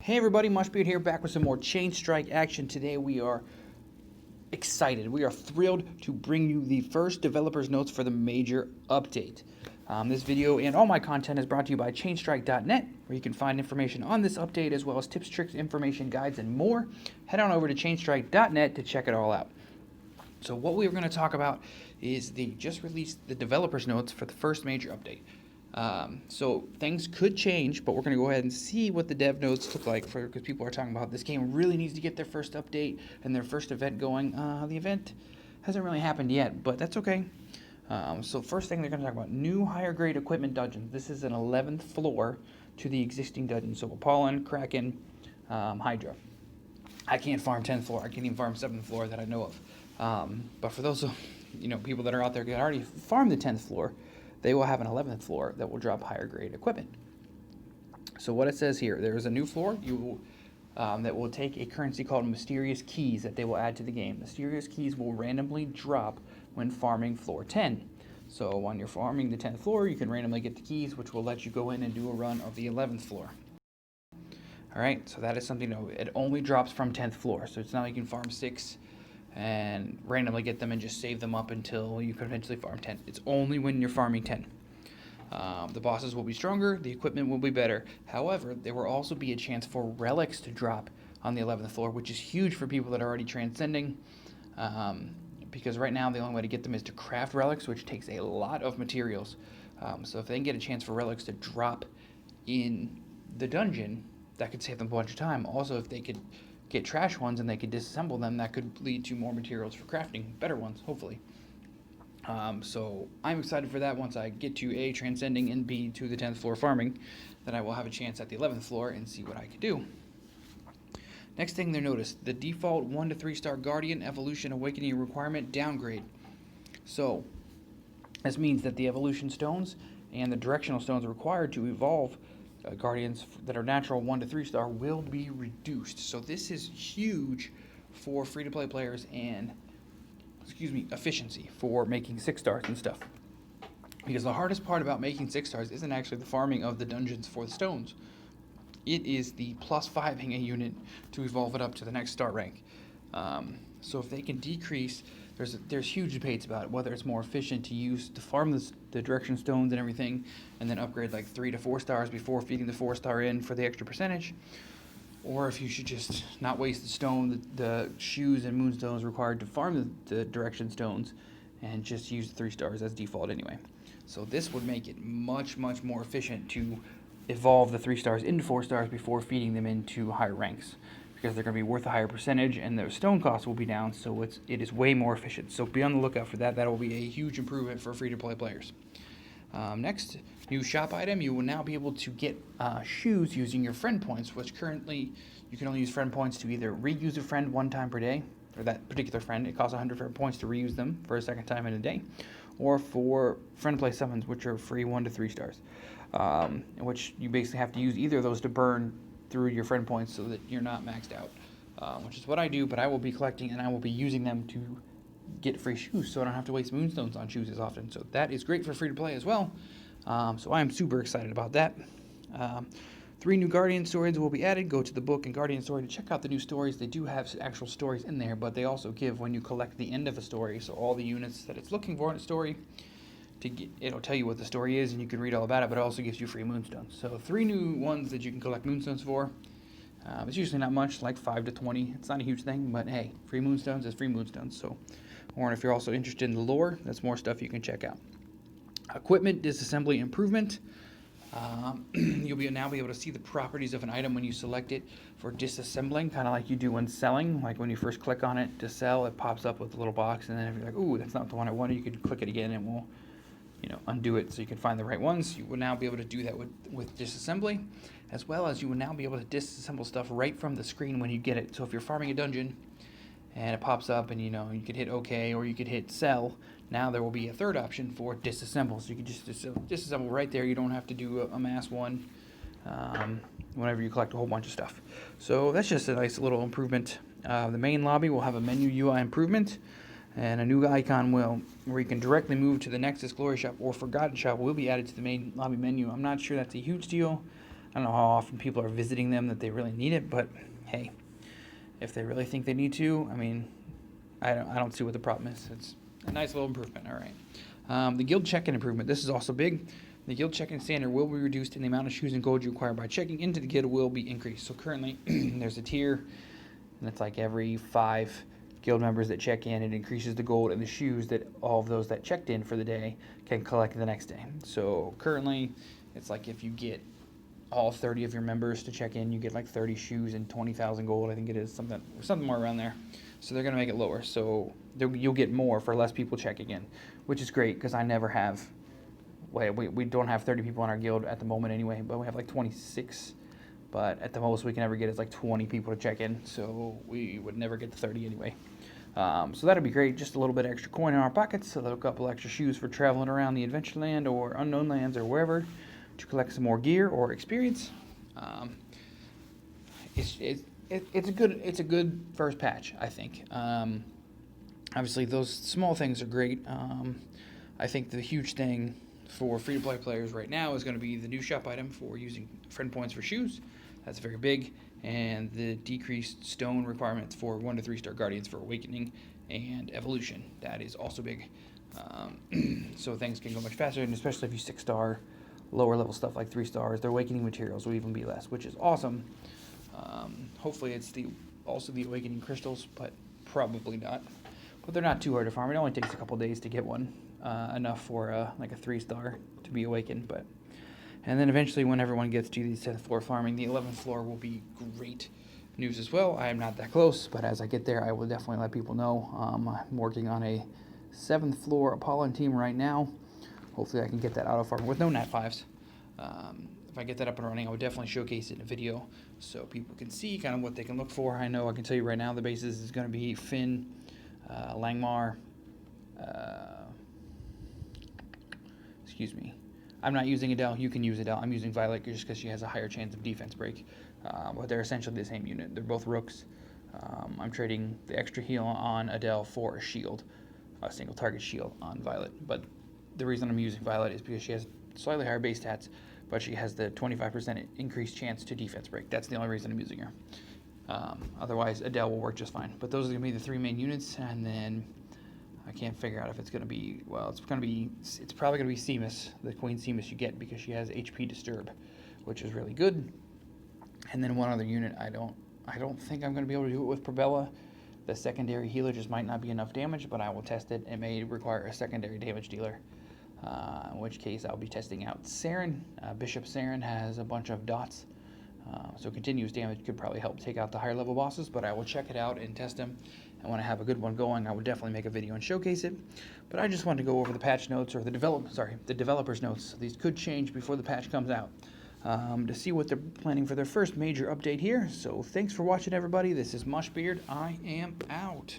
Hey everybody, Mushbeard here, back with some more Chain Strike action. Today we are excited. We are thrilled to bring you the first developer's notes for the major update. This video and all my content is brought to you by chainstrike.net, where you can find information on this update as well as tips, tricks, information, guides, and more. Head on over to chainstrike.net to check it all out. So what we're going to talk about is the just released the developer's notes for the first major update. So things could change, but we're going to go ahead and see what the dev notes look like because people are talking about this game really needs to get their first update and their first event going. The event hasn't really happened yet, but that's okay. So first thing they're going to talk about, new higher grade equipment dungeons. This is an 11th floor to the existing dungeon. So Apollon, Kraken, Hydra. I can't farm 10th floor. I can't even farm 7th floor that I know of. But for those people that are out there that already farmed the 10th floor, they will have an 11th floor that will drop higher grade equipment. So what it says here, there is a new floor that will take a currency called Mysterious Keys that they will add to the game. Mysterious Keys will randomly drop when farming floor 10. So when you're farming the 10th floor, you can randomly get the keys, which will let you go in and do a run of the 11th floor. Alright, so that is something it only drops from 10th floor. So it's not like you can farm 6 and randomly get them and just save them up until you can eventually farm 10. It's only when you're farming 10. The bosses will be stronger, the equipment will be better. However, there will also be a chance for relics to drop on the 11th floor, which is huge for people that are already transcending. Because right now the only way to get them is to craft relics, which takes a lot of materials. So if they can get a chance for relics to drop in the dungeon, that could save them a bunch of time. Also, if they could get trash ones and they could disassemble them, that could lead to more materials for crafting better ones, hopefully. So I'm excited for that. Once I get to A, transcending, and B, to the 10th floor farming, then I will have a chance at the 11th floor and see what I could do. Next thing they noticed, the default 1 to 3 star Guardian Evolution Awakening requirement downgrade. So this means that the evolution stones and the directional stones required to evolve Guardians that are natural 1 to 3 star will be reduced. So this is huge for free-to-play players and, efficiency for making 6 stars and stuff. Because the hardest part about making 6 stars isn't actually the farming of the dungeons for the stones. It is the +5ing a unit to evolve it up to the next star rank. So if they can decrease, there's huge debates about whether it's more efficient to farm the direction stones and everything, and then upgrade like 3 to 4 stars before feeding the 4-star in for the extra percentage, or if you should just not waste the stone, the shoes and moonstones required to farm the direction stones, and just use the 3 stars as default anyway. So this would make it much more efficient to evolve the 3 stars into 4 stars before feeding them into higher ranks, because they're going to be worth a higher percentage and their stone cost will be down, so it is way more efficient. So be on the lookout for that. That will be a huge improvement for free-to-play players. Next, new shop item, you will now be able to get shoes using your friend points, which currently you can only use friend points to either reuse a friend 1 time per day, or that particular friend, it costs 100 friend points to reuse them for a second time in a day, or for friend play summons, which are free 1 to 3 stars, which you basically have to use either of those to burn through your friend points so that you're not maxed out, which is what I do, but I will be collecting and I will be using them to get free shoes, so I don't have to waste moonstones on shoes as often. So that is great for free to play as well. So I am super excited about that. 3 new Guardian stories will be added. Go to the book and Guardian story to check out the new stories. They do have actual stories in there, but they also give when you collect the end of a story, so all the units that it's looking for in a story. It'll tell you what the story is and you can read all about it, but it also gives you free moonstones. So 3 new ones that you can collect moonstones for. It's usually not much, like 5 to 20. It's not a huge thing, but hey, free moonstones is free moonstones. So, or if you're also interested in the lore, that's more stuff you can check out. Equipment disassembly improvement. You'll now be able to see the properties of an item when you select it for disassembling, kind of like you do when selling. Like when you first click on it to sell, it pops up with a little box, and then if you're like, ooh, that's not the one I wanted, you can click it again and we'll undo it so you can find the right ones. You will now be able to do that with disassembly, as well as you will now be able to disassemble stuff right from the screen when you get it. So if you're farming a dungeon and it pops up and you could hit OK or you could hit sell, now there will be a third option for disassemble. So you can just disassemble right there. You don't have to do a mass one whenever you collect a whole bunch of stuff. So that's just a nice little improvement. The main lobby will have a menu UI improvement, and a new icon where you can directly move to the Nexus Glory Shop or Forgotten Shop will be added to the main lobby menu. I'm not sure that's a huge deal. I don't know how often people are visiting them that they really need it, but hey, if they really think they need to, I mean, I don't see what the problem is. It's a nice little improvement. All right. The guild check-in improvement. This is also big. The guild check-in standard will be reduced, and the amount of shoes and gold you acquire by checking into the guild will be increased. So currently, there's a tier, and it's like every 5 guild members that check in, it increases the gold and the shoes that all of those that checked in for the day can collect the next day. So currently, it's like if you get all 30 of your members to check in, you get like 30 shoes and 20,000 gold. I think it is something more around there. So they're going to make it lower. So you'll get more for less people checking in, which is great because I never have. We don't have 30 people in our guild at the moment anyway, but we have like 26. But at the most we can ever get is like 20 people to check in, so we would never get to 30 anyway. So that'd be great. Just a little bit extra coin in our pockets, a couple extra shoes for traveling around the adventure land or unknown lands or wherever to collect some more gear or experience. It's a good first patch, I think. Obviously, those small things are great. I think the huge thing for free-to-play players right now is going to be the new shop item for using friend points for shoes. That's very big. And the decreased stone requirements for 1 to 3 star guardians for awakening and evolution. That is also big. So things can go much faster, and especially if you 6-star lower level stuff like 3 stars, their awakening materials will even be less, which is awesome. Hopefully it's also the awakening crystals, but probably not. But they're not too hard to farm. It only takes a couple days to get one, enough for like a 3-star to be awakened. And then eventually when everyone gets to the 10th floor farming, the 11th floor will be great news as well. I am not that close, but as I get there, I will definitely let people know. I'm working on a 7th floor Apollon team right now. Hopefully I can get that auto farm with no nat 5s. If I get that up and running, I would definitely showcase it in a video so people can see kind of what they can look for. I know I can tell you right now the basis is going to be Finn, Langmar, excuse me. I'm not using Adele. You can use Adele. I'm using Violet just because she has a higher chance of defense break. But they're essentially the same unit. They're both rooks. I'm trading the extra heal on Adele for a shield, a single target shield on Violet. But the reason I'm using Violet is because she has slightly higher base stats, but she has the 25% increased chance to defense break. That's the only reason I'm using her. Otherwise, Adele will work just fine. But those are going to be the 3 main units, and then I can't figure out if it's going to be, well, it's probably going to be Seamus, the Queen Seamus you get, because she has HP Disturb, which is really good. And then one other unit, I don't think I'm going to be able to do it with Probella. The secondary healer just might not be enough damage, but I will test it. It may require a secondary damage dealer, in which case I'll be testing out Saren. Bishop Saren has a bunch of dots, so continuous damage could probably help take out the higher level bosses, but I will check it out and test them. And when I have a good one going, I would definitely make a video and showcase it. But I just wanted to go over the patch notes, or the developer's notes. These could change before the patch comes out, to see what they're planning for their first major update here. So thanks for watching, everybody. This is Mushbeard. I am out.